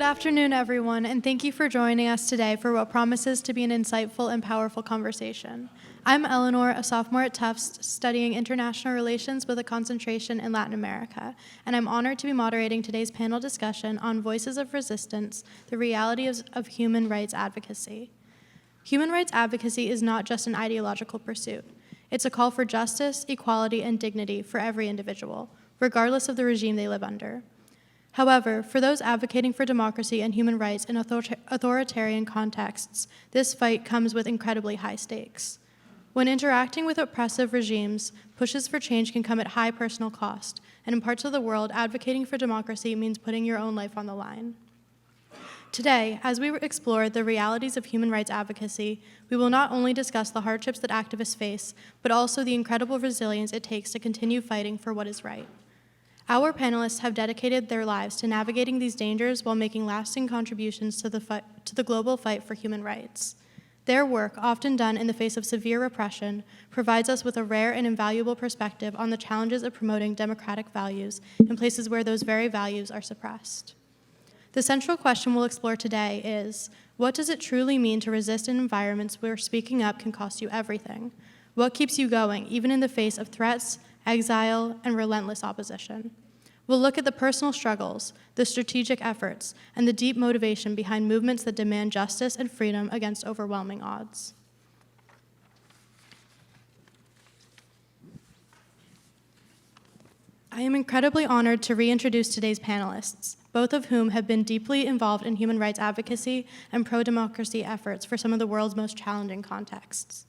afternoon, everyone, and thank you for joining us today for what promises to be an insightful and powerful conversation. I'm Eleanor, a sophomore at Tufts, studying international relations with a concentration in Latin America, and I'm honored to be moderating today's panel discussion on Voices of Resistance, the realities of human rights advocacy. Human rights advocacy is not just an ideological pursuit. It's a call for justice, equality, and dignity for every individual, regardless of the regime they live under. However, for those advocating for democracy and human rights in authoritarian contexts, this fight comes with incredibly high stakes. When interacting with oppressive regimes, pushes for change can come at high personal cost, and in parts of the world, advocating for democracy means putting your own life on the line. Today, as we explore the realities of human rights advocacy, we will not only discuss the hardships that activists face, but also the incredible resilience it takes to continue fighting for what is right. Our panelists have dedicated their lives to navigating these dangers while making lasting contributions to the global fight for human rights. Their work, often done in the face of severe repression, provides us with a rare and invaluable perspective on the challenges of promoting democratic values in places where those very values are suppressed. The central question we'll explore today is, what does it truly mean to resist in environments where speaking up can cost you everything? What keeps you going, even in the face of threats, exile, and relentless opposition? We'll look at the personal struggles, the strategic efforts, and the deep motivation behind movements that demand justice and freedom against overwhelming odds. I am incredibly honored to reintroduce today's panelists, both of whom have been deeply involved in human rights advocacy and pro-democracy efforts for some of the world's most challenging contexts.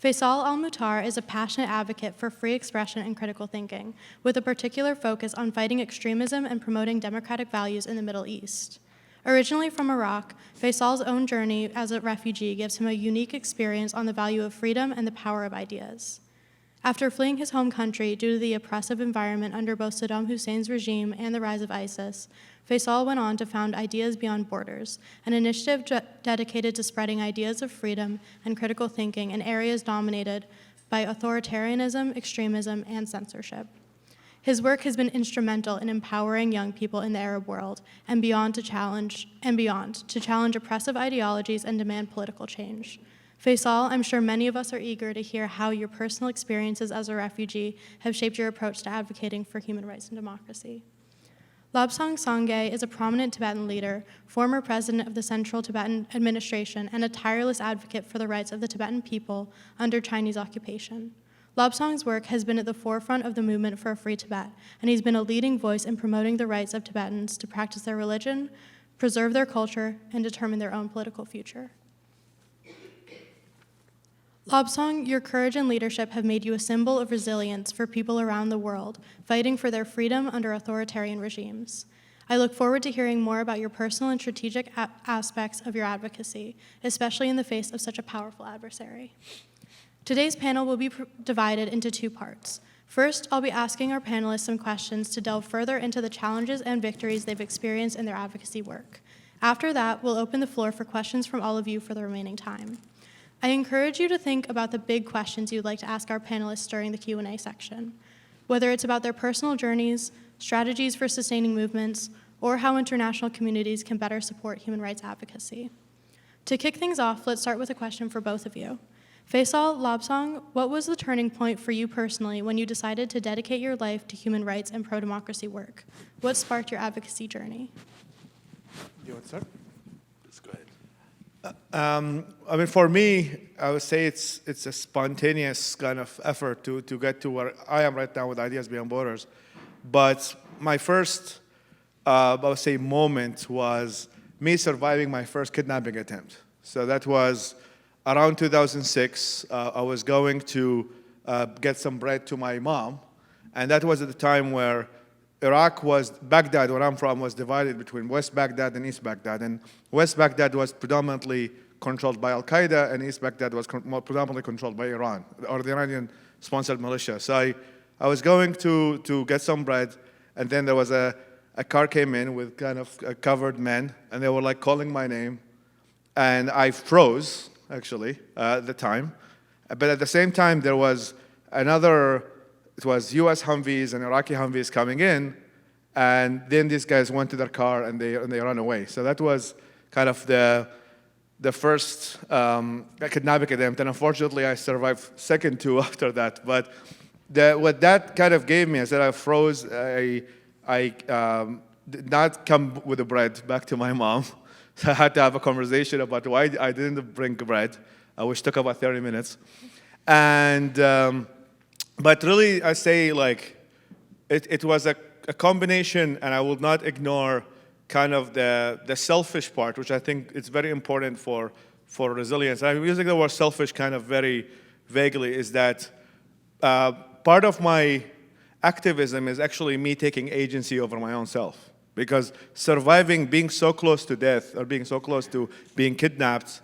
Faisal Al-Muhtar is a passionate advocate for free expression and critical thinking, with a particular focus on fighting extremism and promoting democratic values in the Middle East. Originally from Iraq, Faisal's own journey as a refugee gives him a unique experience on the value of freedom and the power of ideas. After fleeing his home country due to the oppressive environment under both Saddam Hussein's regime and the rise of ISIS, Faisal went on to found Ideas Beyond Borders, an initiative dedicated to spreading ideas of freedom and critical thinking in areas dominated by authoritarianism, extremism, and censorship. His work has been instrumental in empowering young people in the Arab world and beyond to challenge oppressive ideologies and demand political change. Faisal, I'm sure many of us are eager to hear how your personal experiences as a refugee have shaped your approach to advocating for human rights and democracy. Lobsang Sangay is a prominent Tibetan leader, former president of the Central Tibetan Administration, and a tireless advocate for the rights of the Tibetan people under Chinese occupation. Lobsang's work has been at the forefront of the movement for a free Tibet, and he's been a leading voice in promoting the rights of Tibetans to practice their religion, preserve their culture, and determine their own political future. Lobsang, your courage and leadership have made you a symbol of resilience for people around the world, fighting for their freedom under authoritarian regimes. I look forward to hearing more about your personal and strategic aspects of your advocacy, especially in the face of such a powerful adversary. Today's panel will be divided into two parts. First, I'll be asking our panelists some questions to delve further into the challenges and victories they've experienced in their advocacy work. After that, we'll open the floor for questions from all of you for the remaining time. I encourage you to think about the big questions you'd like to ask our panelists during the Q&A section, whether it's about their personal journeys, strategies for sustaining movements, or how international communities can better support human rights advocacy. To kick things off, let's start with a question for both of you. Faisal, Lobsang, what was the turning point for you personally when you decided to dedicate your life to human rights and pro-democracy work? What sparked your advocacy journey? You want to start? Let's go ahead. For me, I would say it's a spontaneous kind of effort to get to where I am right now with Ideas Beyond Borders. But my first, I would say, moment was me surviving my first kidnapping attempt. So that was around 2006. I was going to get some bread to my mom, and that was at the time where Baghdad, where I'm from, was divided between West Baghdad and East Baghdad. And West Baghdad was predominantly controlled by Al-Qaeda, and East Baghdad was predominantly controlled by Iran, or the Iranian-sponsored militia. So I was going to get some bread, and then there was a car came in with kind of covered men, and they were like calling my name. And I froze, actually, at the time. But at the same time, there was it was US Humvees and Iraqi Humvees coming in, And then these guys went to their car and they ran away. So that was kind of the first kidnapping attempt. And unfortunately, I survived second two after that. But what that kind of gave me is that I froze. I did not come with the bread back to my mom. So I had to have a conversation about why I didn't bring bread, which took about 30 minutes. And but really, I say like it was a combination, and I will not ignore kind of the selfish part, which I think it's very important for resilience. I'm using the word selfish kind of very vaguely, is that part of my activism is actually me taking agency over my own self. Because surviving, being so close to death, or being so close to being kidnapped,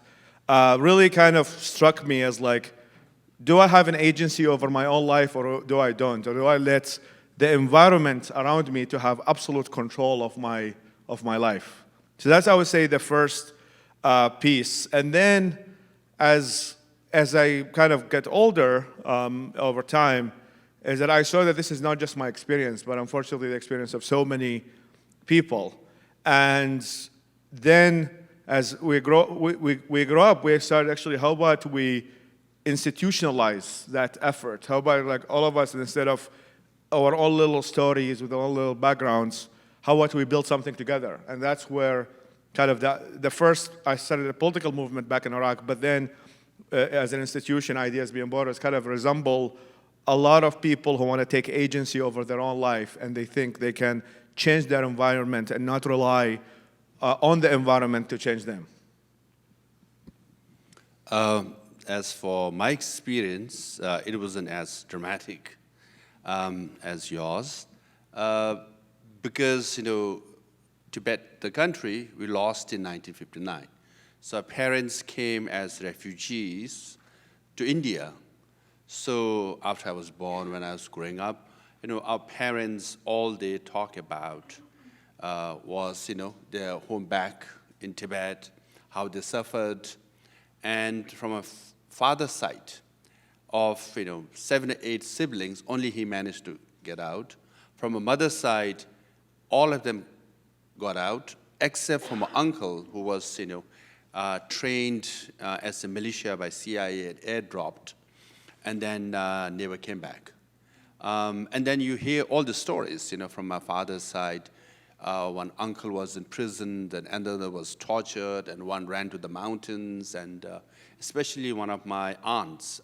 really kind of struck me as like, do I have an agency over my own life, or do I don't? Or do I let the environment around me to have absolute control of my life? So that's, I would say, the first piece. And then as I kind of get older over time, is that I saw that this is not just my experience, but unfortunately the experience of so many people. And then as we grow up, we started actually, how about we institutionalize that effort? How about like all of us, instead of our own little stories with our own little backgrounds, how about we build something together? And that's where kind of the first, I started a political movement back in Iraq, but then as an institution, Ideas Beyond Borders kind of resemble a lot of people who want to take agency over their own life, and they think they can change their environment and not rely on the environment to change them. As for my experience, it wasn't as dramatic as yours, because, Tibet, the country, we lost in 1959. So our parents came as refugees to India. So after I was born, when I was growing up, our parents, all they talk about was, their home back in Tibet, how they suffered. And from a father's side of, 7 or 8 siblings, only he managed to get out. From a mother's side, all of them got out, except from an uncle who was, trained as a militia by CIA and airdropped, and then never came back. And then you hear all the stories, from my father's side. One uncle was in prison, then another was tortured, and one ran to the mountains, and especially one of my aunts,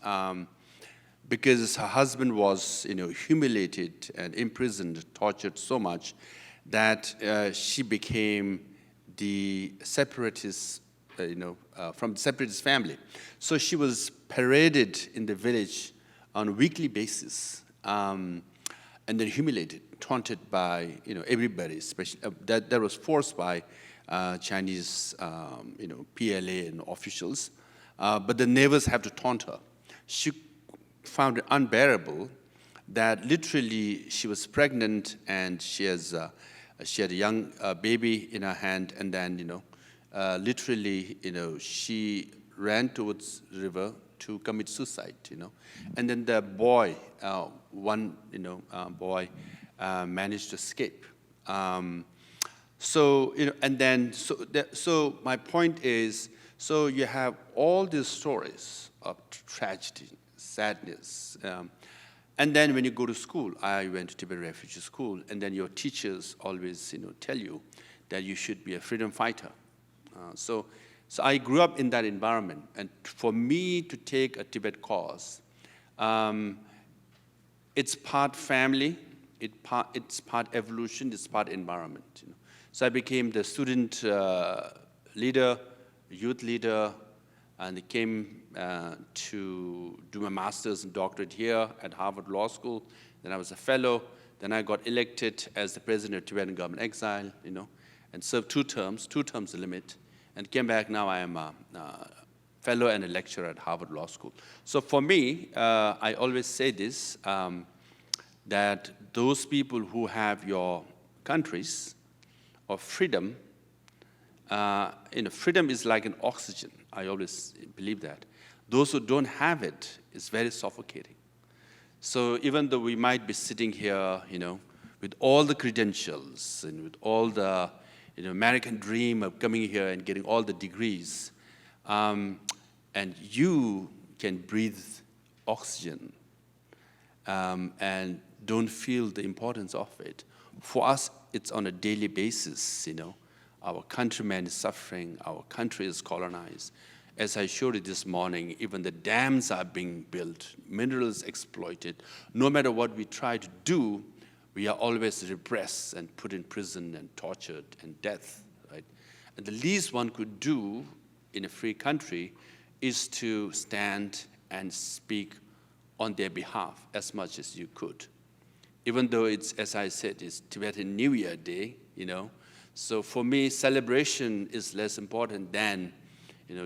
because her husband was, humiliated and imprisoned, tortured so much that she became the separatist, from the separatist family. So she was paraded in the village on a weekly basis, and then humiliated, taunted by everybody, especially that was forced by Chinese PLA and officials, but the neighbors have to taunt her. She found it unbearable that literally she was pregnant and she had a young baby in her hand, and then literally she ran towards the river to commit suicide, and then the boy, one boy, managed to escape. So my point is, so you have all these stories of tragedy, sadness, and then when you go to school, I went to Tibet Refugee School, and then your teachers always tell you that you should be a freedom fighter. So I grew up in that environment, and for me to take a Tibet cause, it's part family, it's part evolution, it's part environment. So I became the student leader, youth leader, and I came to do my master's and doctorate here at Harvard Law School. Then I was a fellow. Then I got elected as the president of Tibetan Government Exile, and served 2 terms the limit, and came back. Now I am a fellow and a lecturer at Harvard Law School. So for me, I always say this, that those people who have your countries of freedom, freedom is like an oxygen. I always believe that. Those who don't have it is very suffocating. So even though we might be sitting here, with all the credentials and with all the American dream of coming here and getting all the degrees, and you can breathe oxygen and don't feel the importance of it. For us, it's on a daily basis, Our countrymen is suffering, our country is colonized. As I showed you this morning, even the dams are being built, minerals exploited. No matter what we try to do, we are always repressed and put in prison and tortured and death, right? And the least one could do in a free country is to stand and speak on their behalf as much as you could. Even though it's, as I said, it's Tibetan New Year Day, So for me, celebration is less important than,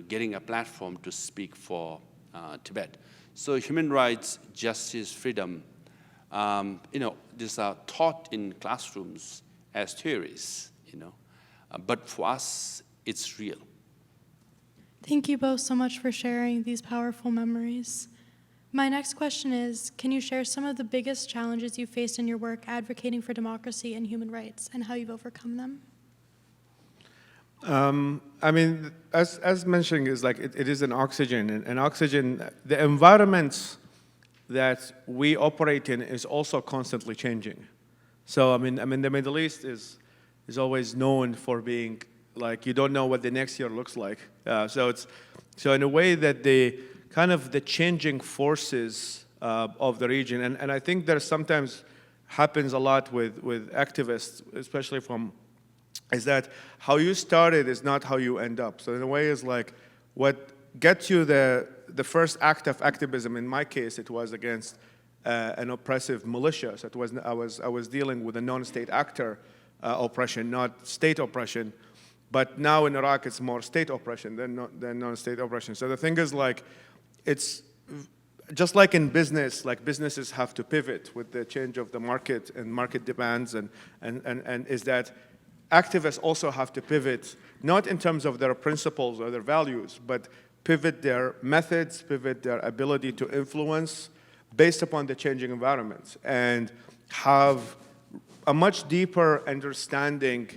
getting a platform to speak for Tibet. So human rights, justice, freedom, these are taught in classrooms as theories, But for us, it's real. Thank you both so much for sharing these powerful memories. My next question is, can you share some of the biggest challenges you faced in your work advocating for democracy and human rights and how you've overcome them? As mentioning, is like it is an oxygen, and oxygen, the environment that we operate in is also constantly changing. So the Middle East is always known for being like, you don't know what the next year looks like. So in a way that the changing forces of the region, and I think there sometimes happens a lot with activists, especially is that how you started is not how you end up. So in a way, it's like what gets you the first act of activism. In my case, it was against an oppressive militia. So I was dealing with a non-state actor oppression, not state oppression. But now in Iraq, it's more state oppression than non-state oppression. So the thing is, like, it's just like in business, like businesses have to pivot with the change of the market and market demands, and is that activists also have to pivot, not in terms of their principles or their values, but pivot their methods, pivot their ability to influence based upon the changing environment, and have a much deeper understanding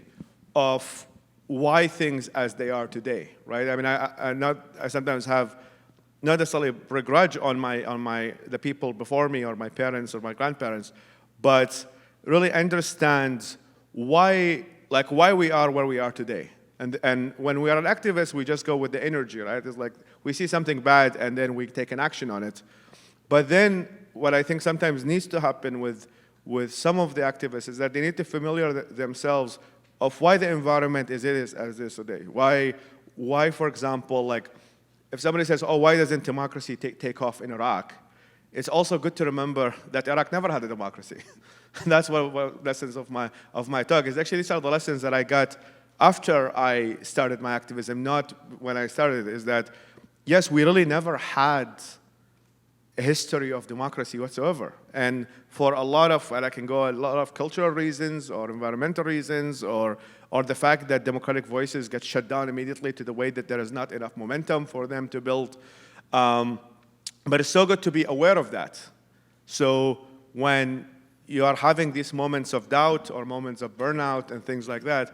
of why things as they are today, right? I sometimes have not necessarily a grudge on the people before me or my parents or my grandparents, but really understand why we are where we are today. And when we are an activist, we just go with the energy, right? It's like we see something bad and then we take an action on it. But then what I think sometimes needs to happen with some of the activists is that they need to familiarize themselves of why the environment as it is today. Why, for example, like if somebody says, oh, why doesn't democracy take off in Iraq? It's also good to remember that Iraq never had a democracy. That's what lessons of my talk is. Actually, these are the lessons that I got after I started my activism, not when I started, is that, yes, we really never had a history of democracy whatsoever. And for a lot of cultural reasons or environmental reasons or the fact that democratic voices get shut down immediately to the way that there is not enough momentum for them to build. But it's so good to be aware of that. So when you are having these moments of doubt or moments of burnout and things like that,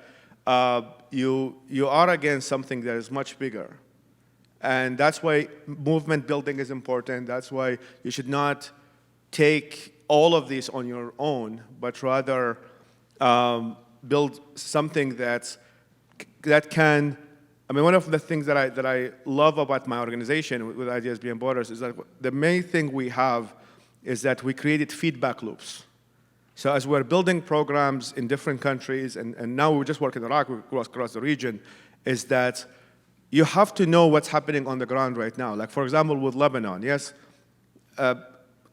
you are against something that is much bigger. And that's why movement building is important. That's why you should not take all of these on your own, but rather build something that can. One of the things that I love about my organization with Ideas Beyond Borders is that the main thing we have is that we created feedback loops. So as we're building programs in different countries, and now we just work in Iraq, we across the region, is that you have to know what's happening on the ground right now. Like, for example, with Lebanon, yes,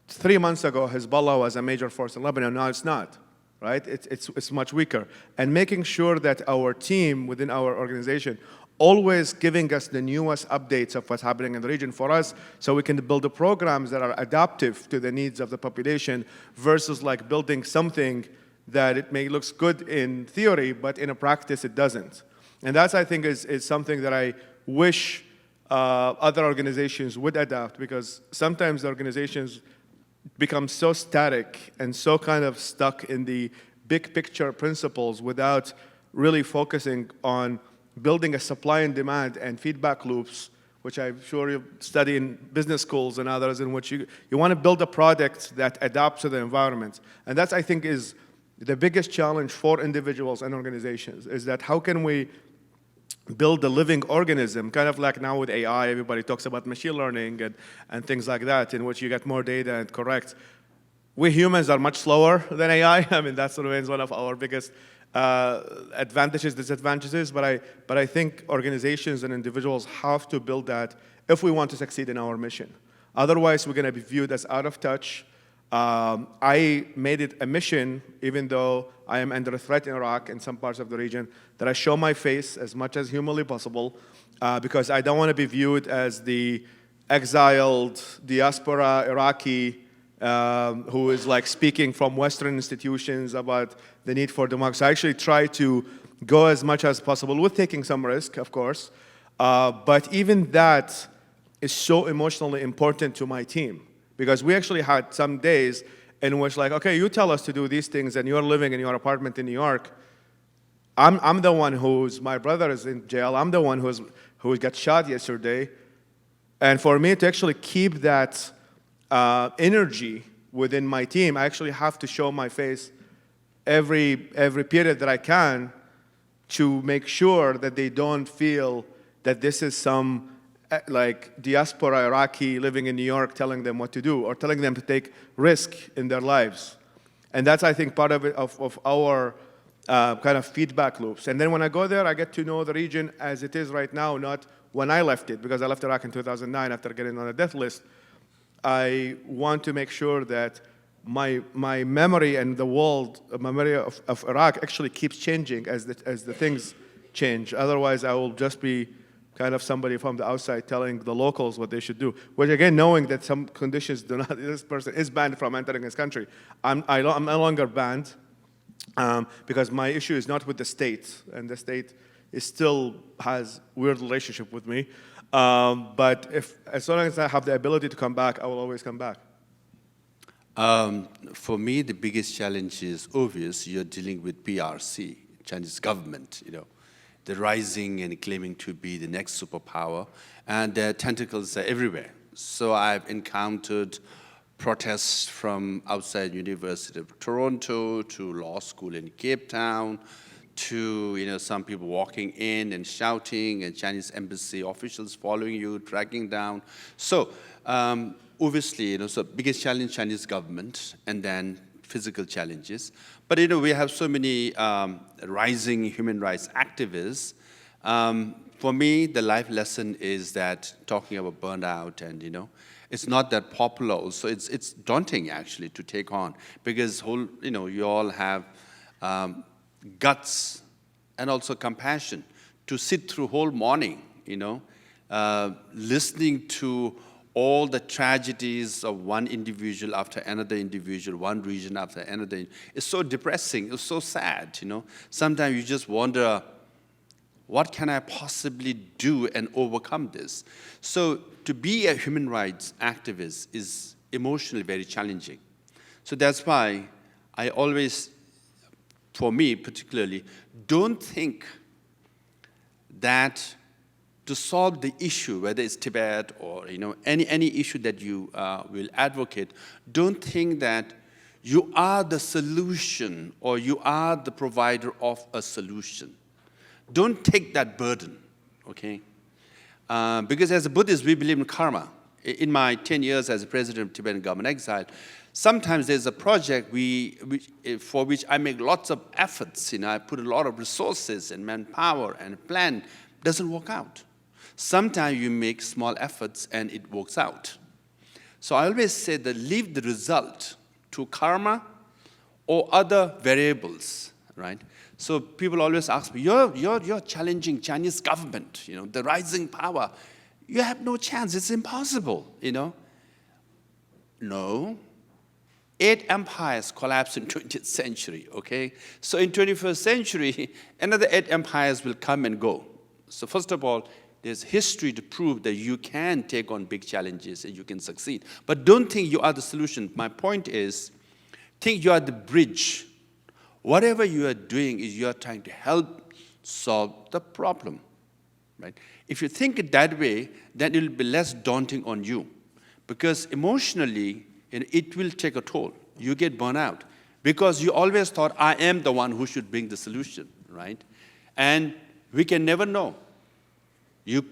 3 months ago, Hezbollah was a major force in Lebanon. Now it's not, right? It's much weaker. And making sure that our team within our organization always giving us the newest updates of what's happening in the region for us, so we can build the programs that are adaptive to the needs of the population versus like building something that it may looks good in theory, but in a practice it doesn't. And that's, I think, is something that I wish other organizations would adapt, because sometimes the organizations become so static and so kind of stuck in the big picture principles without really focusing on building a supply and demand and feedback loops, which I'm sure you study in business schools and others, in which you want to build a product that adapts to the environment. And that's, I think, is the biggest challenge for individuals and organizations, is that how can we build a living organism, kind of like now with AI, everybody talks about machine learning and things like that, in which you get more data and correct. We humans are much slower than AI. I mean, that remains one of our biggest advantages, disadvantages, but I think organizations and individuals have to build that if we want to succeed in our mission. Otherwise, we're going to be viewed as out of touch. I made it a mission, even though I am under threat in Iraq and some parts of the region, that I show my face as much as humanly possible, because I don't want to be viewed as the exiled diaspora Iraqi who is like speaking from Western institutions about the need for democracy. I actually try to go as much as possible with taking some risk, of course, but even that is so emotionally important to my team, because we actually had some days in which, like, okay, you tell us to do these things and you're living in your apartment in New York. I'm the one my brother is in jail. I'm the one who got shot yesterday. And for me to actually keep that energy within my team, I actually have to show my face every period that I can to make sure that they don't feel that this is some like diaspora Iraqi living in New York telling them what to do or telling them to take risk in their lives. And that's, I think, part of it, of our kind of feedback loops. And then when I go there, I get to know the region as it is right now, not when I left it, because I left Iraq in 2009 after getting on a death list. I want to make sure that my memory and the world, memory of Iraq actually keeps changing as the things change. Otherwise, I will just be kind of somebody from the outside telling the locals what they should do. Which again, knowing that some conditions do not, this person is banned from entering this country. I'm no longer banned because my issue is not with the state, and the state still has weird relationship with me. But as long as I have the ability to come back, I will always come back. For me, the biggest challenge is obvious. You're dealing with PRC, Chinese government, the rising and claiming to be the next superpower, and their tentacles are everywhere. So I've encountered protests from outside University of Toronto to law school in Cape Town, to some people walking in and shouting, and Chinese embassy officials following you, tracking down. So obviously, so biggest challenge, Chinese government, and then physical challenges. But we have so many rising human rights activists. For me, the life lesson is that talking about burnout, and it's not that popular. Also, it's daunting actually to take on, because you all have guts and also compassion to sit through whole morning, listening to all the tragedies of one individual after another individual, one region after another. It's so depressing, it's so sad, Sometimes you just wonder, what can I possibly do and overcome this? So to be a human rights activist is emotionally very challenging. So that's why I always, for me particularly, don't think that to solve the issue, whether it's Tibet or any issue that you will advocate, don't think that you are the solution or you are the provider of a solution. Don't take that burden, okay? Because as a Buddhist, we believe in karma. In my 10 years as a president of Tibetan government exile, sometimes there's a project for which I make lots of efforts. I put a lot of resources and manpower and plan. Doesn't work out. Sometimes you make small efforts and it works out. So I always say that leave the result to karma or other variables, right? So people always ask me, you're challenging Chinese government, the rising power. You have no chance, it's impossible, No. 8 empires collapsed in 20th century, okay? So in 21st century, another 8 empires will come and go. So first of all, there's history to prove that you can take on big challenges and you can succeed. But don't think you are the solution. My point is, think you are the bridge Whatever you are doing is you are trying to help solve the problem, right? If you think it that way, then it will be less daunting on you, because emotionally, it will take a toll. You get burnt out because you always thought, I am the one who should bring the solution, right? And we can never know. It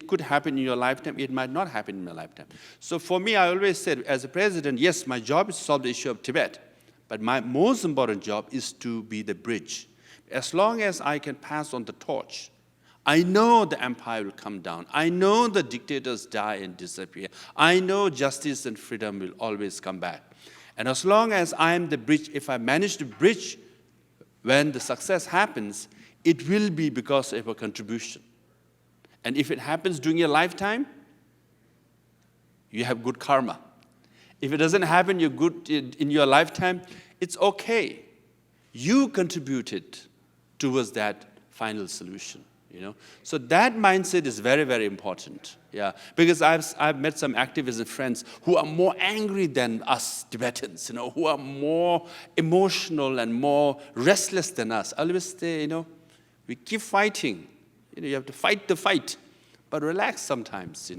could happen in your lifetime. It might not happen in my lifetime. So for me, I always said, as a president, yes, my job is to solve the issue of Tibet, but my most important job is to be the bridge. As long as I can pass on the torch, I know the empire will come down. I know the dictators die and disappear. I know justice and freedom will always come back. And as long as I am the bridge, if I manage to bridge when the success happens, it will be because of a contribution. And if it happens during your lifetime, you have good karma. If it doesn't happen in your lifetime, it's okay. You contributed towards that final solution. So that mindset is very, very important. Yeah, because I've met some activism friends who are more angry than us Tibetans. Who are more emotional and more restless than us. I always say, we keep fighting. You have to fight the fight, but relax sometimes.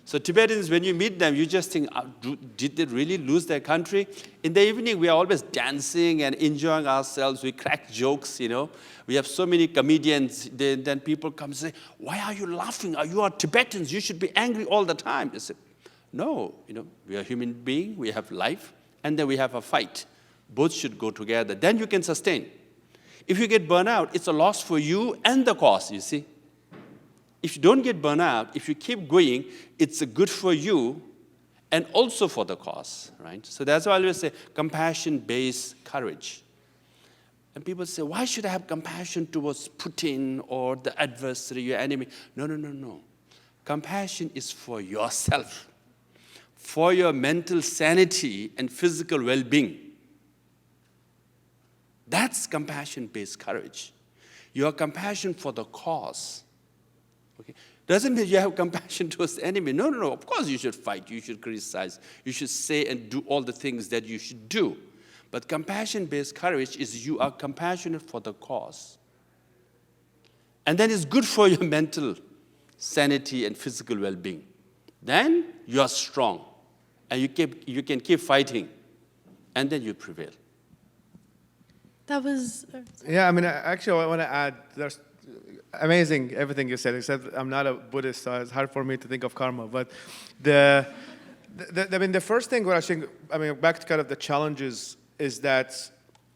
So Tibetans, when you meet them, you just think, did they really lose their country? In the evening, we are always dancing and enjoying ourselves. We crack jokes, We have so many comedians. Then people come and say, why are you laughing? You are Tibetans. You should be angry all the time. I say, no, we are human beings. We have life, and then we have a fight. Both should go together. Then you can sustain. If you get burned out, it's a loss for you and the cause, you see. If you don't get burned out, if you keep going, it's good for you and also for the cause, right? So that's why I always say compassion-based courage. And people say, why should I have compassion towards Putin or the adversary, your enemy? No. Compassion is for yourself, for your mental sanity and physical well-being. That's compassion-based courage. Your compassion for the cause. Okay. Doesn't mean you have compassion towards the enemy. No. Of course you should fight. You should criticize. You should say and do all the things that you should do. But compassion-based courage is you are compassionate for the cause. And then it's good for your mental sanity and physical well-being. Then you are strong. And you can keep fighting. And then you prevail. That was... Yeah, actually, I want to add, there's amazing everything you said, except I'm not a Buddhist, so it's hard for me to think of karma. But the first thing where I think, back to kind of the challenges, is that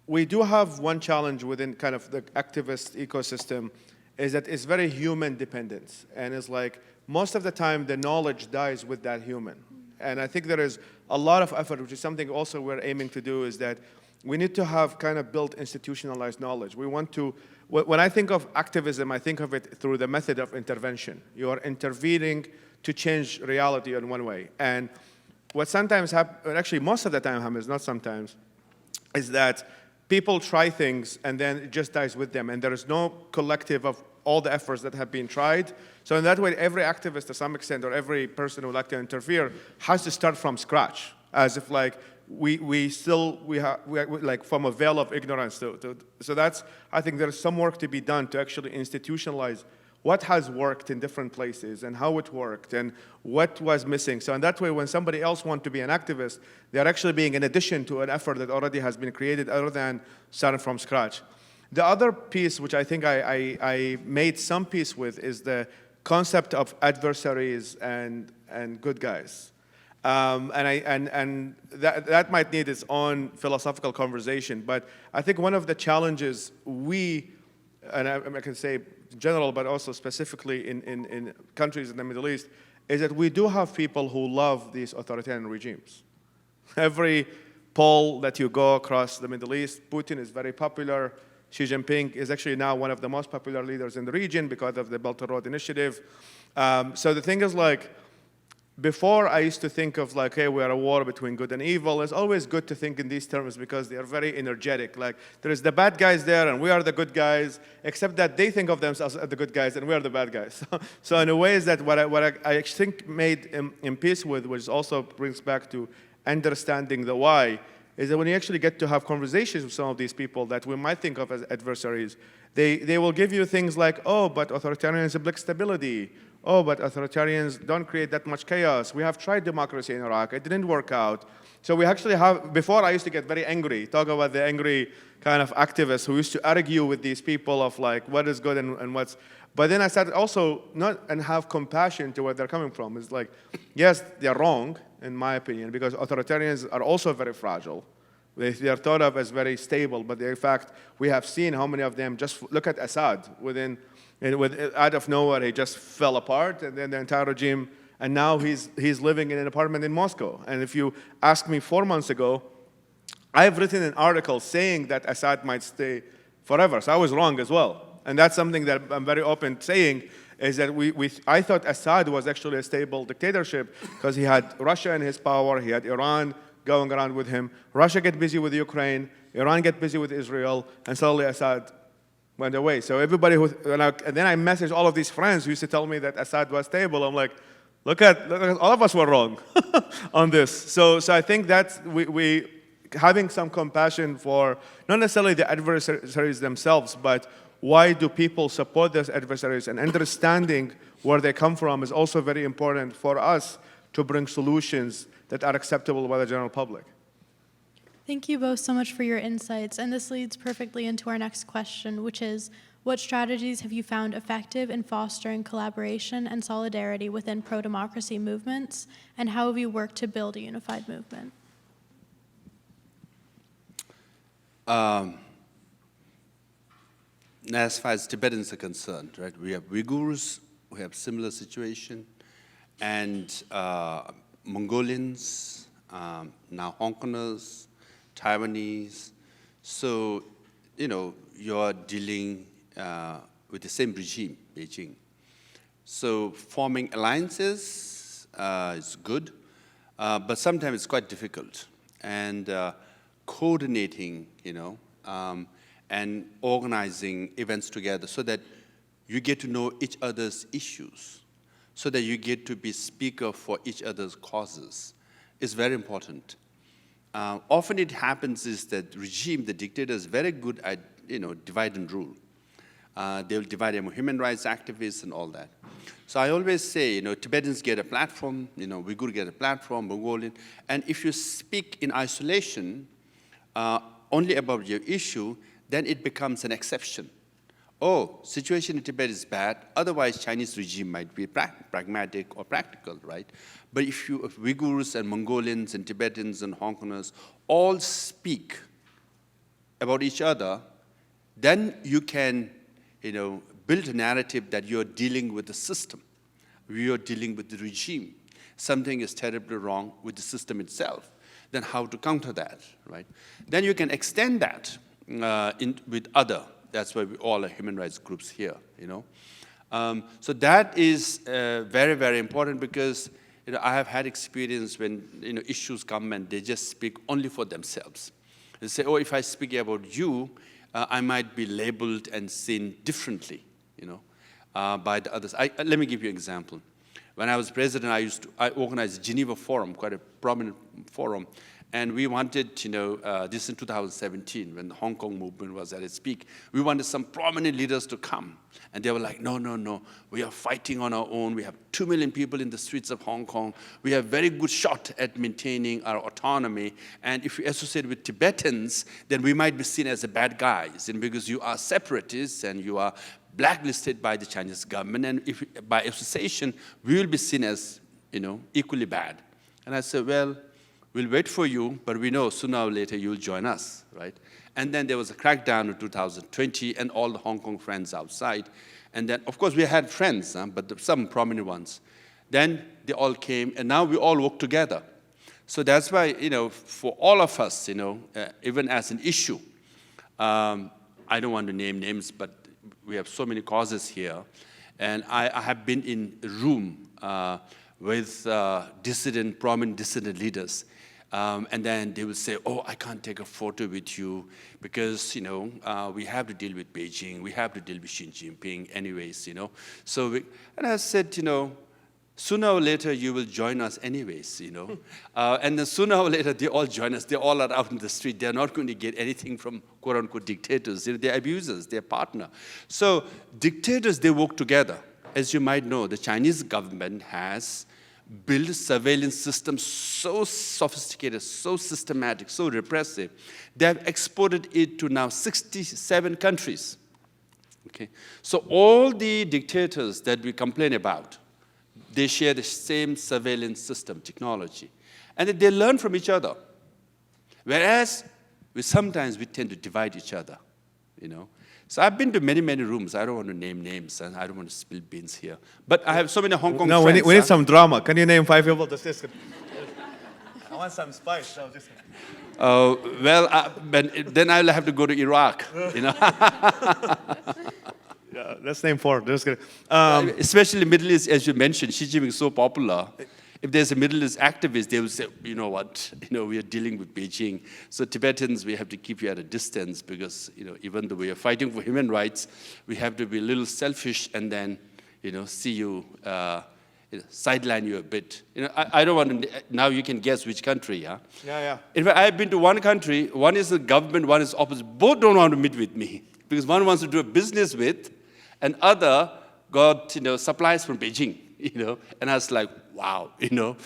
we do have one challenge within kind of the activist ecosystem, is that it's very human dependent. And it's like, most of the time, the knowledge dies with that human. And I think there is a lot of effort, which is something also we're aiming to do, is that we need to have kind of built institutionalized knowledge. We want to, when I think of activism, I think of it through the method of intervention. You are intervening to change reality in one way. And what sometimes happens, actually most of the time happens, not sometimes, is that people try things and then it just dies with them. And there is no collective of all the efforts that have been tried. So in that way, every activist to some extent, or every person who would like to interfere, has to start from scratch, as if like, we have like from a veil of ignorance. So that's, I think there's some work to be done to actually institutionalize what has worked in different places and how it worked and what was missing. So in that way, when somebody else wants to be an activist, they're actually being in addition to an effort that already has been created other than starting from scratch. The other piece, which I think I made some peace with, is the concept of adversaries and good guys. And that might need its own philosophical conversation, but I think one of the challenges and I can say general, but also specifically in countries in the Middle East, is that we do have people who love these authoritarian regimes. Every poll that you go across the Middle East, Putin is very popular. Xi Jinping is actually now one of the most popular leaders in the region because of the Belt and Road Initiative. So the thing is, like, before I used to think of like, hey, we're at a war between good and evil. It's always good to think in these terms because they are very energetic. Like, there is the bad guys there and we are the good guys, except that they think of themselves as the good guys and we are the bad guys. So in a way is that what I think made in peace with, which also brings back to understanding the why, is that when you actually get to have conversations with some of these people that we might think of as adversaries, they will give you things like, oh, but authoritarians block stability. Oh, but authoritarians don't create that much chaos. We have tried democracy in Iraq. It didn't work out. So we actually have, before I used to get very angry, talk about the angry kind of activists who used to argue with these people of like what is good and what's, but then I started also not and have compassion to where they're coming from. It's like, yes, they're wrong, in my opinion, because authoritarians are also very fragile. They are thought of as very stable, but in fact, we have seen how many of them, just look at Assad, out of nowhere, he just fell apart, and then the entire regime, and now he's living in an apartment in Moscow. And if you asked me 4 months ago, I've written an article saying that Assad might stay forever, so I was wrong as well. And that's something that I'm very open saying, is that I thought Assad was actually a stable dictatorship because he had Russia in his power, he had Iran going around with him. Russia get busy with Ukraine, Iran get busy with Israel, and suddenly Assad went away. So everybody and then I messaged all of these friends who used to tell me that Assad was stable. I'm like, look at all of us were wrong on this. So I think that's we having some compassion for not necessarily the adversaries themselves, but why do people support those adversaries, and understanding where they come from is also very important for us to bring solutions that are acceptable by the general public. Thank you both so much for your insights, and this leads perfectly into our next question, which is, what strategies have you found effective in fostering collaboration and solidarity within pro-democracy movements, and how have you worked to build a unified movement? As far as Tibetans are concerned, right, we have Uyghurs who have similar situation, and Mongolians, now Hong Kongers, Taiwanese. So, you're dealing with the same regime, Beijing. So forming alliances is good, but sometimes it's quite difficult. And coordinating, and organizing events together so that you get to know each other's issues, so that you get to be speaker for each other's causes is very important. Often it happens is that regime, the dictator, is very good at, divide and rule. They'll divide among human rights activists and all that. So I always say, Tibetans get a platform, Uyghur get a platform, Mongolian, and if you speak in isolation only about your issue, then it becomes an exception. Oh, situation in Tibet is bad, otherwise Chinese regime might be pragmatic or practical, right? But if Uyghurs and Mongolians and Tibetans and Hong Kongers all speak about each other, then you can, build a narrative that you're dealing with the system, you're dealing with the regime. Something is terribly wrong with the system itself. Then how to counter that, right? Then you can extend that with other. That's why we all are human rights groups here, So that is very, very important because, I have had experience when, issues come and they just speak only for themselves. They say, oh, if I speak about you, I might be labeled and seen differently, by the others. Let me give you an example. When I was president, I organized a Geneva Forum, quite a prominent forum, and we wanted, this in 2017, when the Hong Kong movement was at its peak, we wanted some prominent leaders to come. And they were like, no, we are fighting on our own. We have 2 million people in the streets of Hong Kong. We have very good shot at maintaining our autonomy. And if we associate with Tibetans, then we might be seen as the bad guys, and because you are separatists and you are blacklisted by the Chinese government, and if by association, we will be seen as, equally bad. And I said, well, we'll wait for you, but we know sooner or later you'll join us, right? And then there was a crackdown in 2020, and all the Hong Kong friends outside. And then, of course, we had friends, but some prominent ones. Then they all came, and now we all work together. So that's why, for all of us, even as an issue, I don't want to name names, but we have so many causes here. And I have been in a room with prominent dissident leaders. And then they will say, oh, I can't take a photo with you because, we have to deal with Beijing. We have to deal with Xi Jinping anyways, So and I said, sooner or later you will join us anyways, you know. And then sooner or later they all join us. They all are out in the street. They're not going to get anything from quote-unquote dictators. They're abusers, they're partner. So dictators, they work together. As you might know, the Chinese government has built surveillance systems so sophisticated, so systematic, so repressive. They have exported it to now 67 countries. Okay? So all the dictators that we complain about, they share the same surveillance system, technology. And they learn from each other. Whereas sometimes we tend to divide each other, you know. So I've been to many, many rooms. I don't want to name names, and I don't want to spill beans here. But I have so many Hong Kong No, friends. we need some drama. Can you name 5 people? I want some spice. So just... But then I'll have to go to Iraq, you know. Yeah, let's name 4. Just kidding. Especially Middle East, as you mentioned, Xi Jinping is so popular. If there's a Middle East activist, they will say, you know what, you know, we are dealing with Beijing. So Tibetans, we have to keep you at a distance because, you know, even though we are fighting for human rights, we have to be a little selfish and then, you know, see you, sideline you a bit. You know, I don't want to, now you can guess which country, yeah? Yeah. In fact, I've been to one country, one is the government, one is opposite. Both don't want to meet with me because one wants to do a business with and other got, you know, supplies from Beijing, you know? And I was like, wow, you know.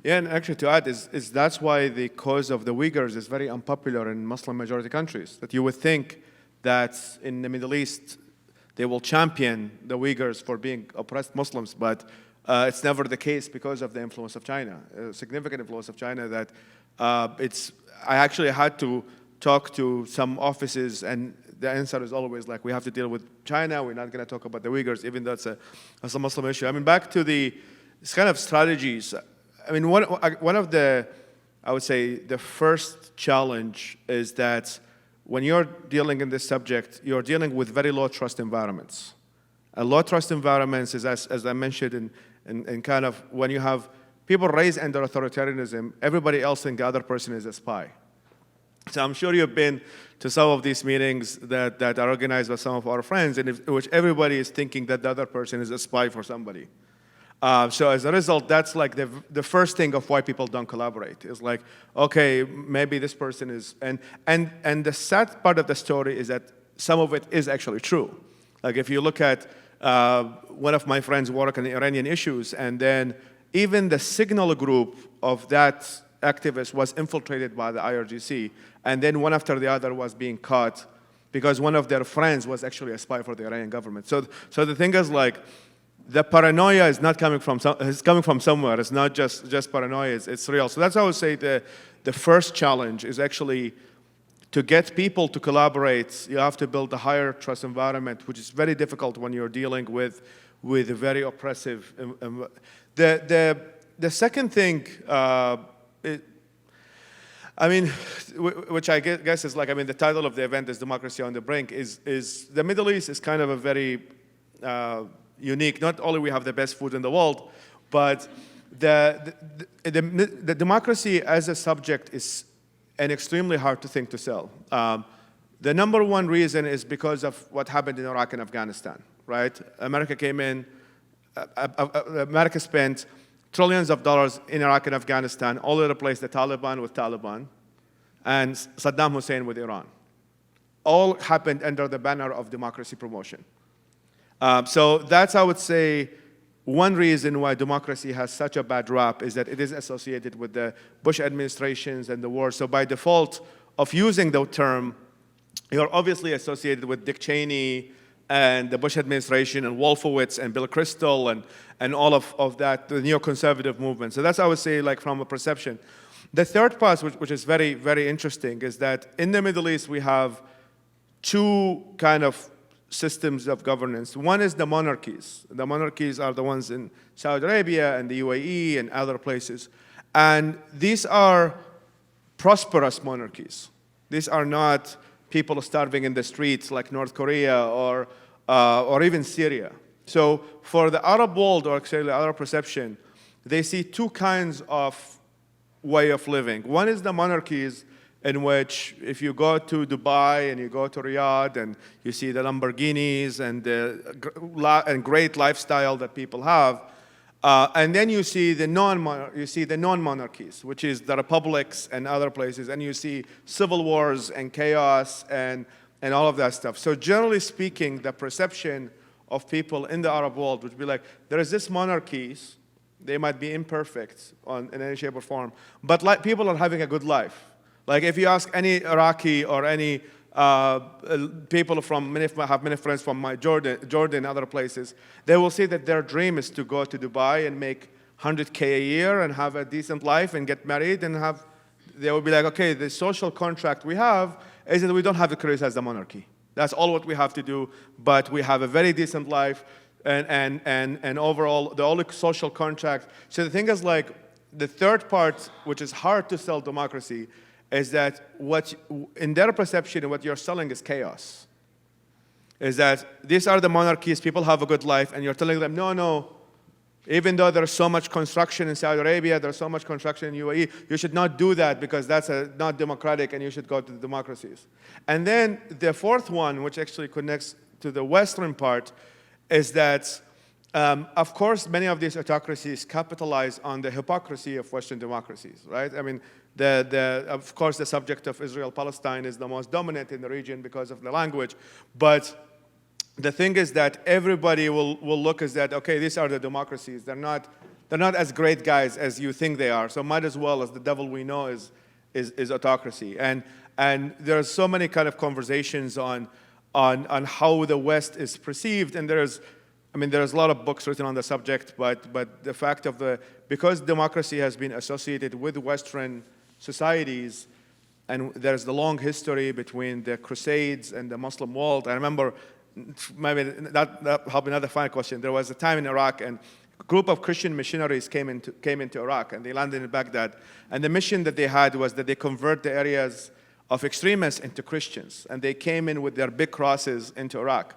Yeah, and actually to add is that's why the cause of the Uyghurs is very unpopular in Muslim majority countries. That you would think that in the Middle East they will champion the Uyghurs for being oppressed Muslims, but it's never the case because of the influence of China, a significant influence of China that I actually had to talk to some offices and the answer is always like, we have to deal with China, we're not going to talk about the Uyghurs, even though it's a Muslim issue. I mean, back to the kind of strategies. I mean, one of the, I would say, the first challenge is that when you're dealing in this subject, you're dealing with very low trust environments. And low trust environments is, as I mentioned, in kind of when you have people raised under authoritarianism, everybody else think the other person is a spy. So I'm sure you've been to some of these meetings that are organized by some of our friends, in which everybody is thinking that the other person is a spy for somebody. So as a result, that's like the first thing of why people don't collaborate. It's like, okay, maybe this person is, and the sad part of the story is that some of it is actually true. Like if you look at one of my friends work on the Iranian issues, and then even the signal group of that activist was infiltrated by the IRGC, and then one after the other was being caught because one of their friends was actually a spy for the Iranian government. So the thing is like, the paranoia is not coming from it's coming from somewhere. It's not just paranoia. It's real. So that's how I would say the first challenge is actually to get people to collaborate. You have to build a higher trust environment, which is very difficult when you're dealing with a very oppressive. The second thing, I mean, which I guess is like, I mean, the title of the event is Democracy on the Brink. Is the Middle East is kind of a very unique. Not only we have the best food in the world, but the democracy as a subject is an extremely hard thing to sell. The number one reason is because of what happened in Iraq and Afghanistan, right? America came in, America spent trillions of dollars in Iraq and Afghanistan, all to replace the Taliban with Taliban, and Saddam Hussein with Iran. All happened under the banner of democracy promotion. So that's, I would say, one reason why democracy has such a bad rap is that it is associated with the Bush administrations and the war. So by default of using the term, you're obviously associated with Dick Cheney and the Bush administration and Wolfowitz and Bill Kristol and all of that, the neoconservative movement. So that's, I would say, like from a perception. The third part, which is very, very interesting, is that in the Middle East we have two kind of systems of governance. One is the monarchies. The monarchies are the ones in Saudi Arabia and the UAE and other places. And these are prosperous monarchies. These are not people starving in the streets like North Korea or even Syria. So for the Arab world, or actually the Arab perception, they see two kinds of way of living. One is the monarchies, in which if you go to Dubai and you go to Riyadh and you see the Lamborghinis and great lifestyle that people have, And then you see the non-monarchies, which is the republics and other places, and you see civil wars and chaos and all of that stuff. So generally speaking, the perception of people in the Arab world would be like, there is this monarchies, they might be imperfect in any shape or form, but like, people are having a good life. Like if you ask any Iraqi or any people from have many friends from Jordan, other places, they will say that their dream is to go to Dubai and make 100K a year and have a decent life and get married and have. They will be like, okay, the social contract we have is that we don't have to criticize the monarchy. That's all what we have to do, but we have a very decent life and overall the only social contract. So the thing is like the third part, which is hard to sell democracy, is that what, in their perception, what you're selling is chaos. Is that these are the monarchies, people have a good life, and you're telling them, no, even though there's so much construction in Saudi Arabia, there's so much construction in UAE, you should not do that because that's not democratic and you should go to the democracies. And then the fourth one, which actually connects to the Western part, is that, of course, many of these autocracies capitalize on the hypocrisy of Western democracies, right? I mean, of course, the subject of Israel-Palestine is the most dominant in the region because of the language. But the thing is that everybody will look as that, okay, these are the democracies. They're not as great guys as you think they are. So might as well as the devil we know is autocracy. And there's so many kind of conversations on how the West is perceived. And there's a lot of books written on the subject, but the fact of because democracy has been associated with Western societies, and there's the long history between the Crusades and the Muslim world. I remember, maybe that helped another final question. There was a time in Iraq, and a group of Christian missionaries came into Iraq, and they landed in Baghdad. And the mission that they had was that they convert the areas of extremists into Christians, and they came in with their big crosses into Iraq.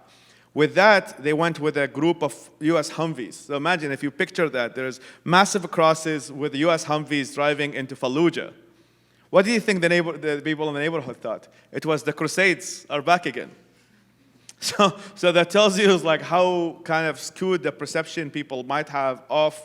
With that, they went with a group of U.S. Humvees. So imagine if you picture that, there's massive crosses with U.S. Humvees driving into Fallujah. What do you think the people in the neighborhood thought? It was the Crusades are back again. So that tells you like how kind of skewed the perception people might have of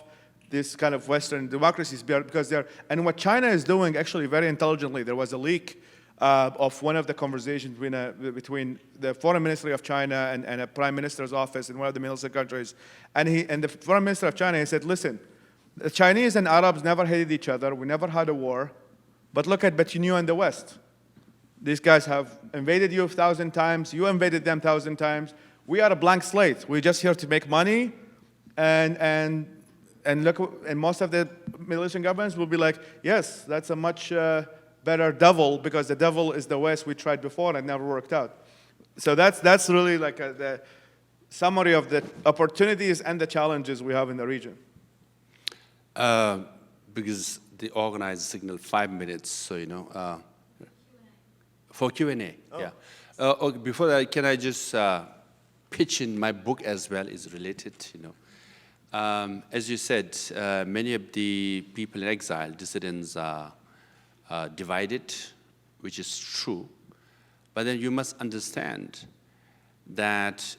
this kind of Western democracies because and what China is doing actually very intelligently. There was a leak of one of the conversations between the foreign ministry of China and a prime minister's office in one of the Middle Eastern countries. And the foreign minister of China, he said, listen, the Chinese and Arabs never hated each other. We never had a war. But look at between you and the West. These guys have invaded you 1,000 times. You invaded them 1,000 times. We are a blank slate. We're just here to make money. And look, and most of the Middle Eastern governments will be like, yes, that's a much better devil, because the devil is the West we tried before and it never worked out. So that's really like the summary of the opportunities and the challenges we have in the region. Because the organizer signaled 5 minutes, so for Q&A. Oh. Yeah. Okay, before that, can I just pitch in my book as well? Is related. As you said, many of the people in exile, dissidents, are divided, which is true. But then you must understand that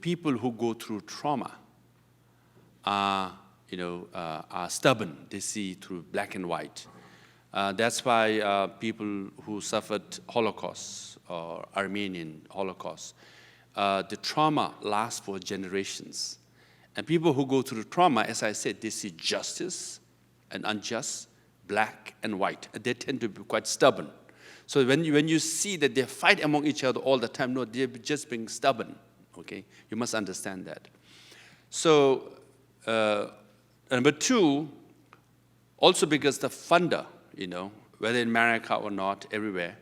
people who go through trauma are stubborn. They see through black and white. That's why people who suffered Holocaust or Armenian Holocaust, the trauma lasts for generations. And people who go through trauma, as I said, they see justice and unjust, black and white. And they tend to be quite stubborn. So when you see that they fight among each other all the time, no, they're just being stubborn. Okay, you must understand that. So number two, also because the funder, whether in America or not, everywhere,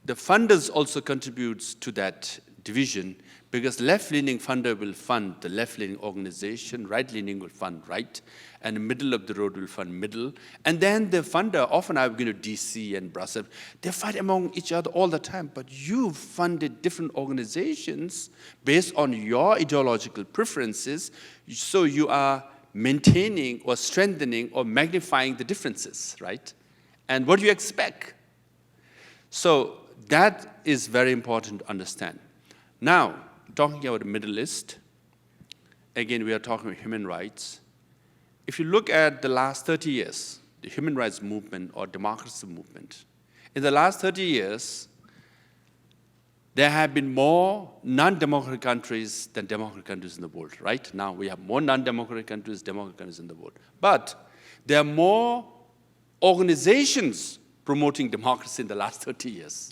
the funders also contributes to that division, because left-leaning funder will fund the left-leaning organization, right-leaning will fund right, and the middle of the road will fund middle. And then the funder, often I've been to DC and Brussels, they fight among each other all the time, but you funded different organizations based on your ideological preferences, so you are maintaining or strengthening or magnifying the differences, right? And what do you expect? So that is very important to understand. Now, talking about the Middle East, again, we are talking about human rights. if you look at the last 30 years, the human rights movement or democracy movement, in the last 30 years, there have been more non-democratic countries than democratic countries in the world. Right now, we have more non-democratic countries, democratic countries in the world. But there are more organizations promoting democracy in the last 30 years.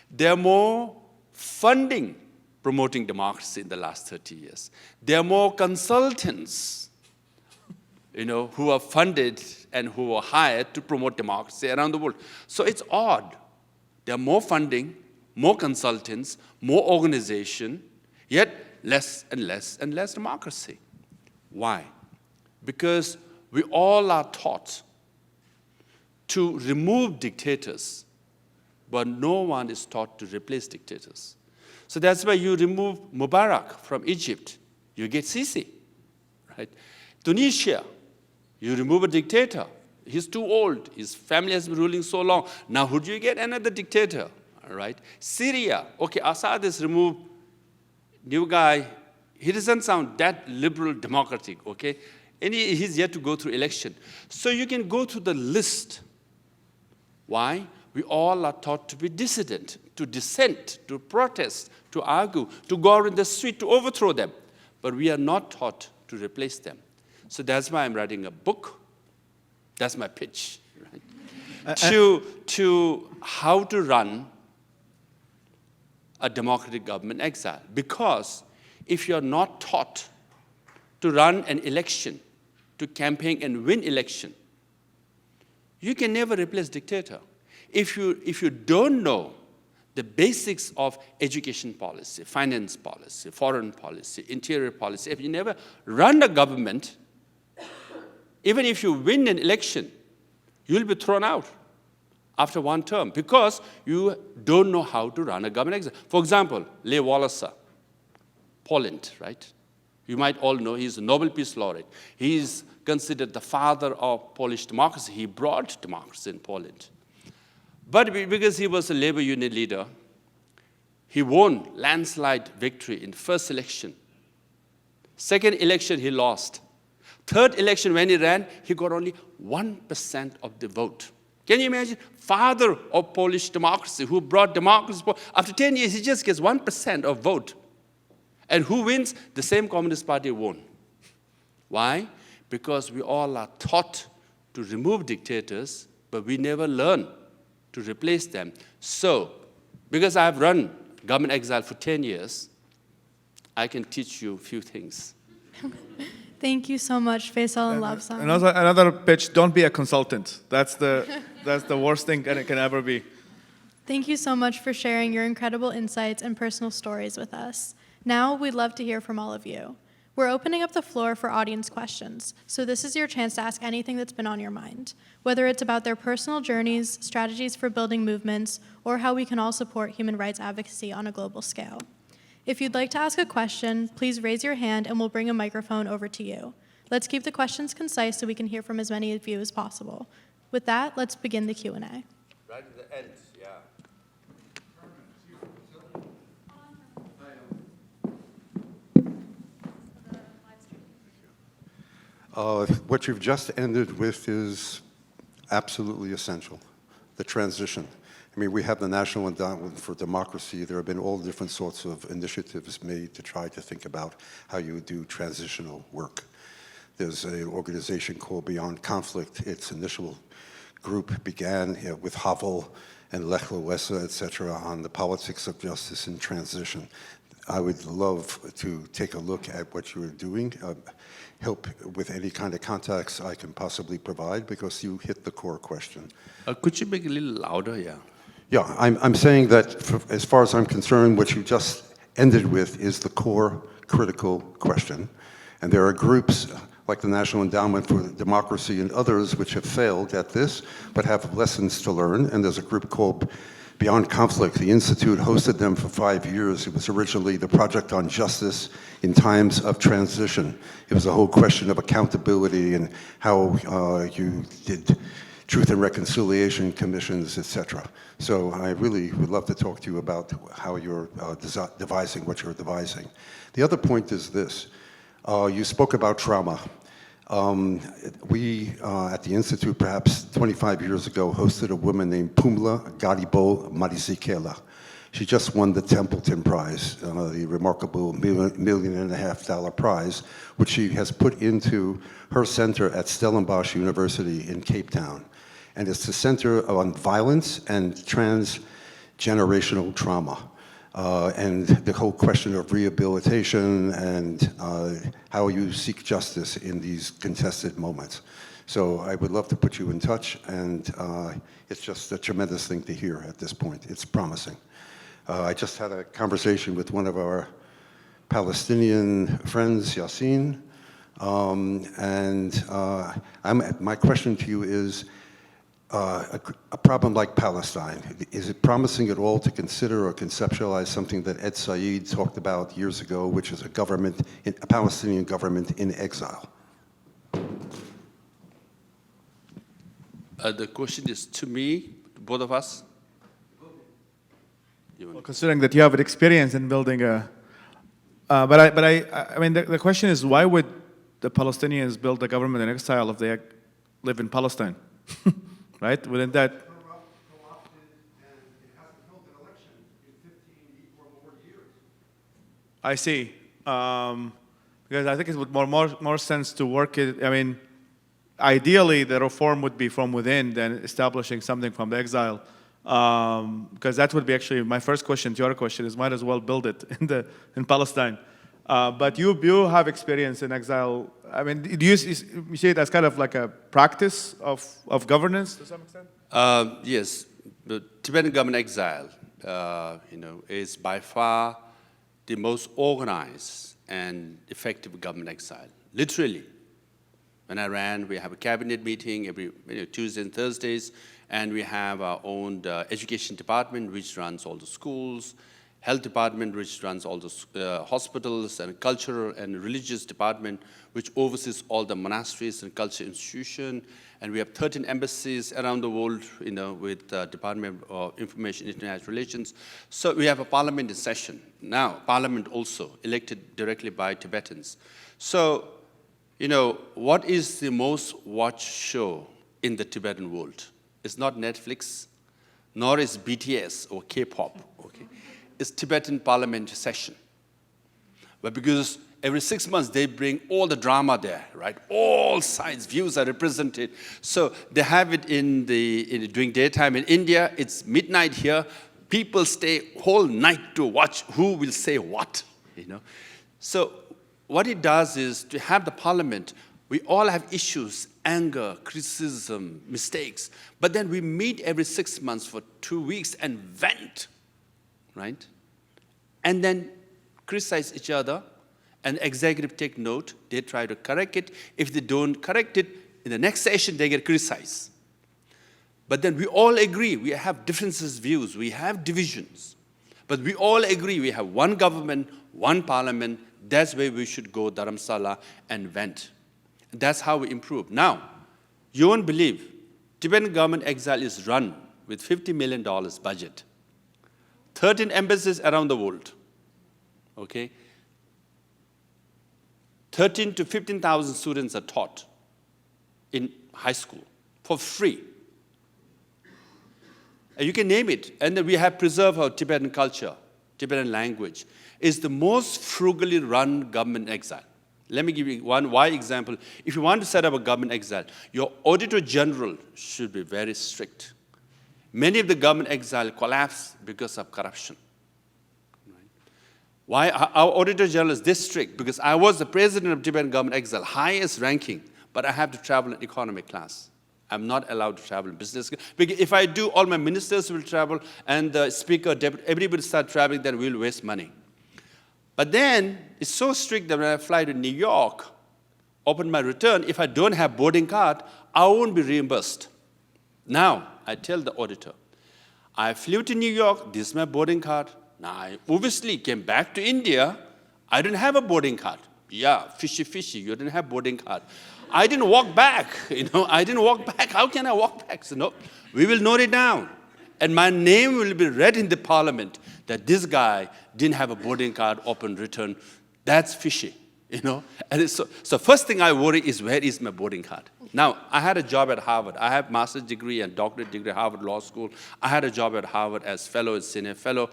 There are more funding promoting democracy in the last 30 years. There are more consultants, who are funded and who are hired to promote democracy around the world. So it's odd. There are more funding, more consultants, more organization, yet less and less and less democracy. Why? Because we all are taught to remove dictators, but no one is taught to replace dictators. So that's why you remove Mubarak from Egypt, you get Sisi, right? Tunisia, you remove a dictator. He's too old. His family has been ruling so long. Now who do you get? Another dictator, all right? Syria, okay, Assad is removed. New guy, he doesn't sound that liberal democratic, okay? And he's yet to go through election. So you can go through the list. Why? We all are taught to be dissident, to dissent, to protest, to argue, to go out in the street, to overthrow them. But we are not taught to replace them. So that's why I'm writing a book. That's my pitch, right? To how to run a democratic government in exile. Because if you're not taught to run an election, to campaign and win election, you can never replace dictator. If you don't know the basics of education policy, finance policy, foreign policy, interior policy, if you never run a government, even if you win an election, you'll be thrown out after one term because you don't know how to run a government. For example, Lech Walesa, Poland, right? You might all know he's a Nobel Peace Laureate. He's considered the father of Polish democracy. He brought democracy in Poland. But because he was a labor union leader, he won landslide victory in first election. Second election, he lost. Third election, when he ran, he got only 1% of the vote. Can you imagine? Father of Polish democracy, who brought democracy. After 10 years, he just gets 1% of vote. And who wins? The same Communist Party won. Why? Because we all are taught to remove dictators, but we never learn to replace them. So, because I've run government exile for 10 years, I can teach you a few things. Thank you so much, Faisal and Lobsang. And also another pitch, don't be a consultant. That's the worst thing it can ever be. Thank you so much for sharing your incredible insights and personal stories with us. Now, we'd love to hear from all of you. We're opening up the floor for audience questions, so this is your chance to ask anything that's been on your mind, whether it's about their personal journeys, strategies for building movements, or how we can all support human rights advocacy on a global scale. If you'd like to ask a question, please raise your hand and we'll bring a microphone over to you. Let's keep the questions concise so we can hear from as many of you as possible. With that, let's begin the Q&A. Right at the end, yeah. What you've just ended with is absolutely essential, the transition. I mean, we have the National Endowment for Democracy. There have been all different sorts of initiatives made to try to think about how you would do transitional work. There's an organization called Beyond Conflict. Its initial group began with Havel and Lech Walesa, et cetera, on the politics of justice and transition. I would love to take a look at what you're doing, help with any kind of contacts I can possibly provide, because you hit the core question. Could you make it a little louder? Yeah. Yeah, I'm saying that as far as I'm concerned, what you just ended with is the core critical question. And there are groups like the National Endowment for Democracy and others which have failed at this, but have lessons to learn. And there's a group called Beyond Conflict. The Institute hosted them for 5 years. It was originally the Project on Justice in Times of Transition. It was a whole question of accountability and how you did truth and reconciliation commissions, et cetera. So I really would love to talk to you about how you're devising what you're devising. The other point is this. You spoke about trauma. We, at the Institute, perhaps 25 years ago, hosted a woman named Pumla Garibo Marisikela. She just won the Templeton Prize, the remarkable $1.5 million prize, which she has put into her center at Stellenbosch University in Cape Town. And it's the Center on Violence and Transgenerational Trauma. And the whole question of rehabilitation and how you seek justice in these contested moments. So I would love to put you in touch, and it's just a tremendous thing to hear at this point. It's promising. I just had a conversation with one of our Palestinian friends, Yassine, my question to you is, a problem like Palestine, is it promising at all to consider or conceptualize something that Ed Said talked about years ago, which is a Palestinian government in exile? The question is to me, to both of us. Well, considering that you have an experience in building a, I mean, the question is, why would the Palestinians build a government in exile if they live in Palestine? Right? Wouldn't that? I see. Because I think it would more sense to work it. I mean, ideally, the reform would be from within than establishing something from the exile. Because that would be actually my first question to your question is, might as well build it in Palestine. But you have experience in exile. I mean, do you see it as kind of like a practice of governance to some extent? Yes, the Tibetan government exile, is by far the most organized and effective government exile. Literally, when I ran, we have a cabinet meeting every Tuesdays and Thursdays, and we have our own education department which runs all the schools, health department which runs all the hospitals, and cultural and religious department which oversees all the monasteries and culture institution. And we have 13 embassies around the world, with Department of Information and International Relations. So we have a parliament in session. Now, parliament also elected directly by Tibetans. So, what is the most watched show in the Tibetan world? It's not Netflix, nor is BTS or K-pop, okay? It's Tibetan parliament session. But because every 6 months they bring all the drama there, right? All sides, views are represented. So they have it during daytime. In India, it's midnight here. People stay whole night to watch who will say what, So what it does is to have the parliament, we all have issues, anger, criticism, mistakes. But then we meet every 6 months for 2 weeks and vent, right? And then criticize each other, and the executive take note. They try to correct it. If they don't correct it, in the next session, they get criticized. But then we all agree. We have differences, views. We have divisions. But we all agree we have one government, one parliament. That's where we should go, Dharamsala, and vent. That's how we improve. Now, you won't believe, Tibetan government exile is run with $50 million budget. 13 embassies around the world, okay? 13 to 15,000 students are taught in high school for free. And you can name it. And then we have preserved our Tibetan culture, Tibetan language. It's the most frugally run government exile. Let me give you one example. If you want to set up a government exile, your auditor general should be very strict. Many of the government exile collapse because of corruption. Right? Why our auditor general is this strict? Because I was the president of Tibetan government exile, highest ranking, but I have to travel in economy class. I'm not allowed to travel in business class. Because if I do, all my ministers will travel, and the speaker, deputy, everybody start traveling, then we'll waste money. But then, it's so strict that when I fly to New York, open my return, if I don't have boarding card, I won't be reimbursed. Now, I tell the auditor, I flew to New York, this is my boarding card. Now, I obviously came back to India, I didn't have a boarding card. Yeah, fishy, you didn't have boarding card. I didn't walk back, I didn't walk back. How can I walk back? So no, we will note it down. And my name will be read in the parliament that this guy didn't have a boarding card, open return. That's fishy, you know. And so first thing I worry is, where is my boarding card? Now, I had a job at Harvard. I have master's degree and doctorate degree at Harvard Law School. I had a job at Harvard as fellow and senior fellow.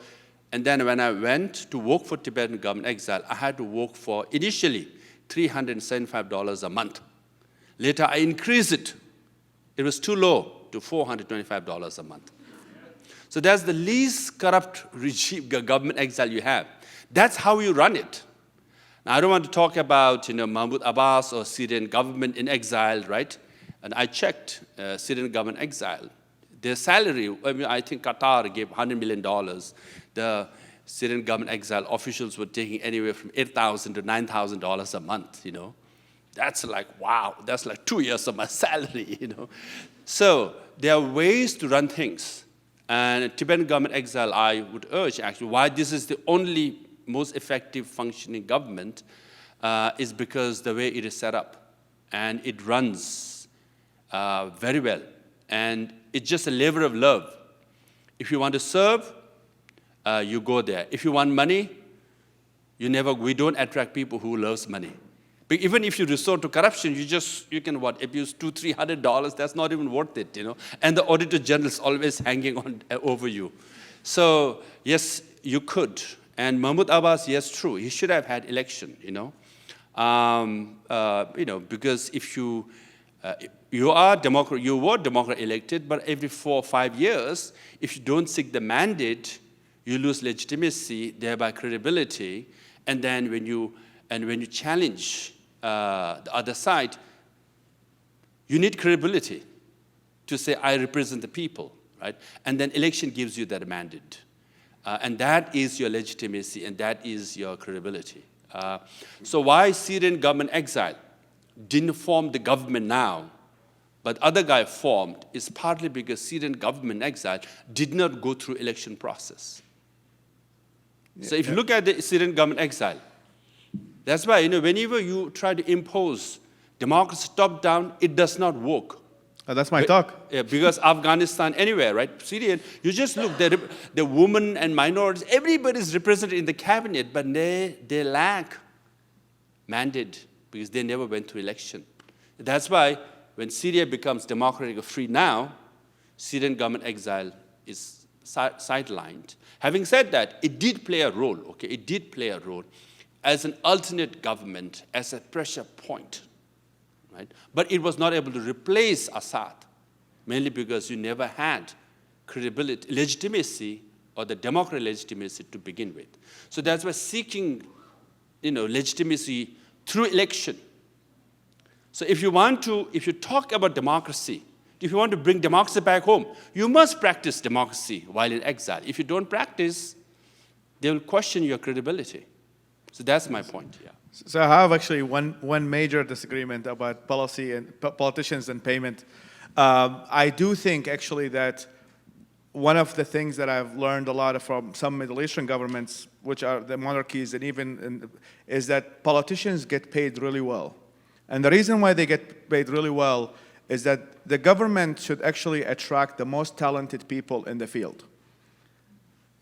And then when I went to work for Tibetan government exile, I had to work for, initially, $375 a month. Later, I increased it. It was too low, to $425 a month. So that's the least corrupt regime, government exile you have. That's how you run it. Now, I don't want to talk about, Mahmoud Abbas or Syrian government in exile, right? And I checked Syrian government exile. Their salary, I think Qatar gave $100 million. The Syrian government exile officials were taking anywhere from $8,000 to $9,000 a month, That's like, wow, that's like 2 years of my salary, So there are ways to run things. And Tibetan government exile, I would urge, actually, why this is the only most effective functioning government is because the way it is set up. And it runs very well. And it's just a labor of love. If you want to serve, you go there. If you want money, we don't attract people who loves money. But even if you resort to corruption, you can abuse $200, $300, that's not even worth it, And the Auditor General is always hanging on over you. So, yes, you could. And Mahmoud Abbas, yes, true, he should have had election, because if you were Democrat elected, but every 4 or 5 years, if you don't seek the mandate, you lose legitimacy, thereby credibility, and then when you challenge the other side, you need credibility to say, I represent the people, right? And then election gives you that mandate. And that is your legitimacy, and that is your credibility. So why Syrian government exile didn't form the government now, but other guy formed, is partly because Syrian government exile did not go through election process. So if you look at the Syrian government exile, that's why, whenever you try to impose democracy top-down, it does not work. That's my talk. Yeah, because Afghanistan, anywhere, right? Syrian, you just look, the women and minorities, everybody is represented in the cabinet, but they lack mandate because they never went to election. That's why when Syria becomes democratic or free now, Syrian government exile is sidelined. Having said that, it did play a role, okay? It did play a role as an alternate government, as a pressure point, right? But it was not able to replace Assad, mainly because you never had credibility, legitimacy, or the democratic legitimacy to begin with. So that's why seeking, legitimacy through election. So if you talk about democracy, if you want to bring democracy back home, you must practice democracy while in exile. If you don't practice, they will question your credibility. So that's my point, yeah. So I have actually one major disagreement about policy and politicians and payment. I do think actually that one of the things that I've learned a lot from some Middle Eastern governments, which are the monarchies, and is that politicians get paid really well. And the reason why they get paid really well is that the government should actually attract the most talented people in the field.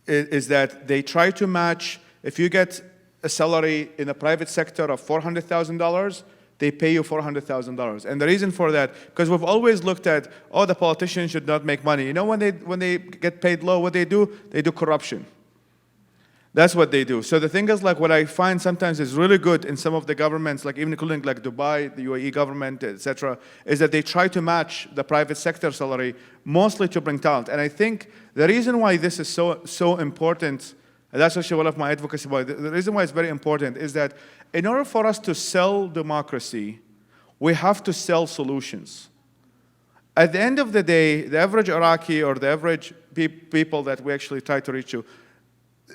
Is that they try to match, if you get a salary in the private sector of $400,000, they pay you $400,000. And the reason for that, because we've always looked at, the politicians should not make money. When they get paid low, what they do corruption. That's what they do. So the thing is, what I find sometimes is really good in some of the governments, even including Dubai, the UAE government, etc., is that they try to match the private sector salary, mostly to bring talent. And I think the reason why this is so important, and that's actually one of my advocacy points, the reason why it's very important is that in order for us to sell democracy, we have to sell solutions. At the end of the day, the average Iraqi or the average people that we actually try to reach to,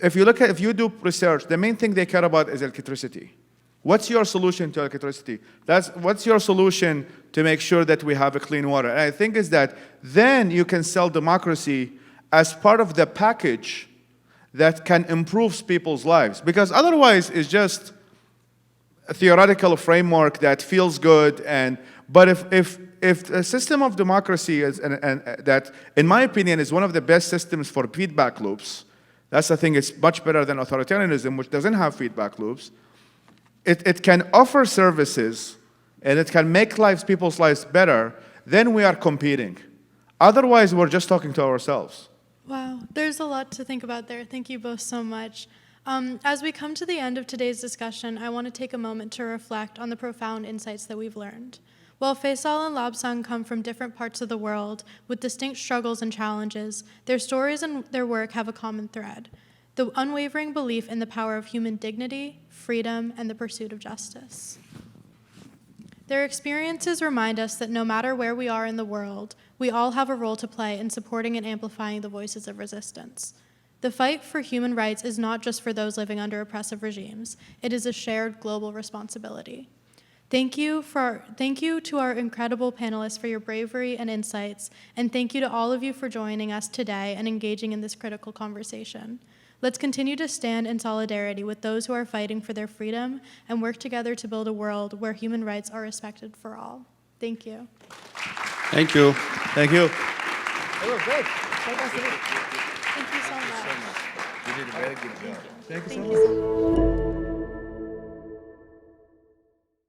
if you do research, the main thing they care about is electricity. What's your solution to electricity? What's your solution to make sure that we have a clean water? And I think is that then you can sell democracy as part of the package that can improve people's lives. Because otherwise, it's just a theoretical framework that feels good. But if a system of democracy is, and that, in my opinion, is one of the best systems for feedback loops, that's the thing, it's much better than authoritarianism, which doesn't have feedback loops. it can offer services and it can make people's lives better, then we are competing. Otherwise, we're just talking to ourselves. Wow, there's a lot to think about there. Thank you both so much. As we come to the end of today's discussion, I want to take a moment to reflect on the profound insights that we've learned. While Faisal and Lobsang come from different parts of the world with distinct struggles and challenges, their stories and their work have a common thread: the unwavering belief in the power of human dignity, freedom, and the pursuit of justice. Their experiences remind us that no matter where we are in the world, we all have a role to play in supporting and amplifying the voices of resistance. The fight for human rights is not just for those living under oppressive regimes. It is a shared global responsibility. Thank you to our incredible panelists for your bravery and insights, and thank you to all of you for joining us today and engaging in this critical conversation. Let's continue to stand in solidarity with those who are fighting for their freedom and work together to build a world where human rights are respected for all. Thank you. Thank you. Thank you. Thank you so much. You did a very good job. Thank you so Thank much. you so much.